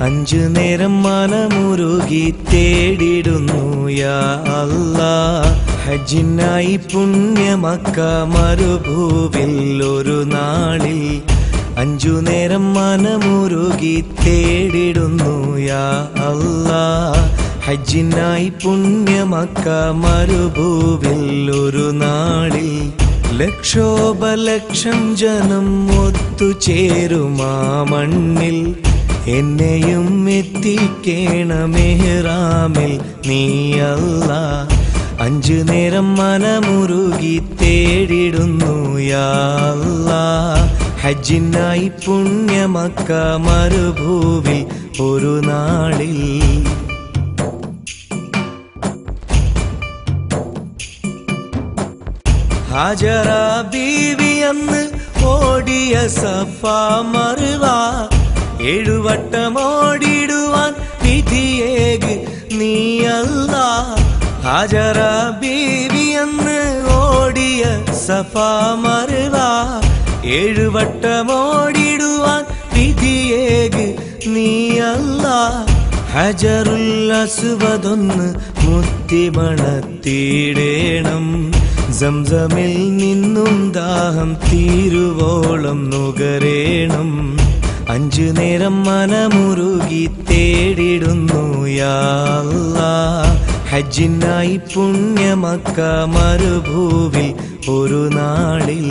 അഞ്ചു നേരം മനമുരുകി തേടിടുന്നു യാ അല്ലാഹ്. ഹജ്ജിനായി പുണ്യമക്ക മരുഭൂവിൽ ഒരു നാളിൽ അഞ്ചു നേരം മനമുരുകി തേടിടുന്നു യാ അല്ലാഹ്. ഹജ്ജിനായി പുണ്യമക്ക മരുഭൂവിൽ ഒരു നാളിൽ ലക്ഷോപലക്ഷം ജനം ഒത്തുചേരുമാ മണ്ണിൽ എന്നെയും എത്തിക്കേണമേ ഇഹ്റാമിൽ നീ അല്ലാഹ്. അഞ്ചു നേരം മനമുരുകി തേടിടുന്നു യാ അല്ലാഹ്. ഹജ്ജിനായി പുണ്യമക്ക മരുഭൂവിൽ ഒരു നാളിൽ ഹാജറ ബീവി അന്ന് ഓടിയ സഫാ മർവ 7 വട്ടം ഓടിടുവാൻ വിധിയേക് നീ അല്ലാഹ്. ഹാജറ ബീവി അന്ന് ഓടിയ സഫാ മർവ 7 വട്ടം ഓടിടുവാൻ വിധിയേക് നീ അല്ലാഹ്. ഹജറുൽ അസ്വദൊന്ന് മുത്തിമണത്തിടേണം, സംസമിൽ നിന്നും ദാഹം തീരുവോളം നുകരേണം. അഞ്ചു നേരം മനമുരുകി തേടിടുന്നു യാ അല്ലാഹ്. ഹജ്ജിനായി പുണ്യമക്ക മരുഭൂവിൽ ഒരു നാളിൽ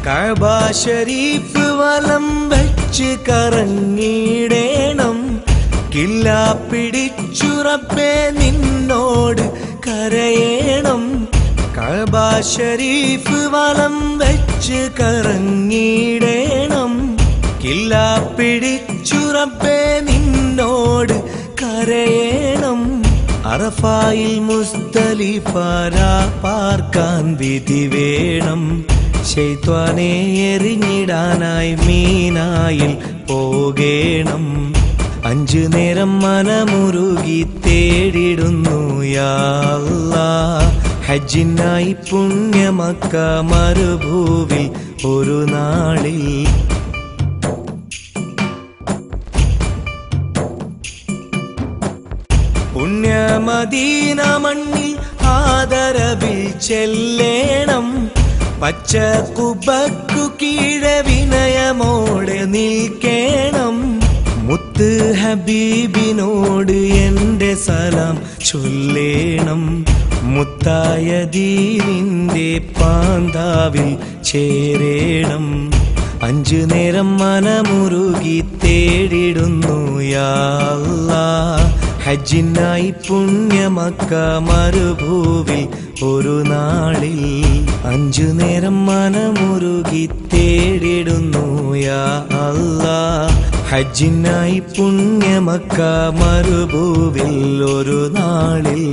കഅബ ശരീഫ് വലം വെച്ച് കറങ്ങിടേണം, കില്ല പിടിച്ചു റബ്ബേ നിന്നോട് കരയേണം. കഅബ ശരീഫ് വലം വെച്ച് കറങ്ങിടേണം, കില്ല പിടിച്ചു റബ്ബേ നിന്നോട് കരയേണം. അറഫായിൽ മുസ്ദലിഫ പാർക്കാൻ വിധി വേണം, ശൈത്വാനെ എറിഞ്ഞിടാനായി മീനായിൽ പോകേണം. അഞ്ചു നേരം മനമുരുകി തേടിടുന്നു യാ അല്ലാഹ്. ഹജ്ജിനായി പുണ്യമക്ക മരുഭൂവിൽ ഒരു നാളിൽ പുണ്യമദീന മണ്ണിൽ ആദരവിൽ ചെല്ലേണം, പച്ച കുബക്കു കീഴെ വിനയമോടെ നിൽക്കേണം. മുത്ത് ഹബീബിനോട് എൻ്റെ സലാം ചൊല്ലേണം, മുത്തായ ദീനിന്റെ പാന്താവിൽ ചേരേണം. അഞ്ചു നേരം മനമുരുകി തേടിടുന്നു യാ അല്ലാഹ്. ഹജ്ജിനായി പുണ്യമക്ക മരുഭൂവിൽ ഒരു നാളിൽ അഞ്ചു നേരം മനമുരുകി തേടിടുന്നു യാ അല്ലാഹ്. ഹജ്ജിനായി പുണ്യമക്ക മരുഭൂവിൽ ഒരു നാളിൽ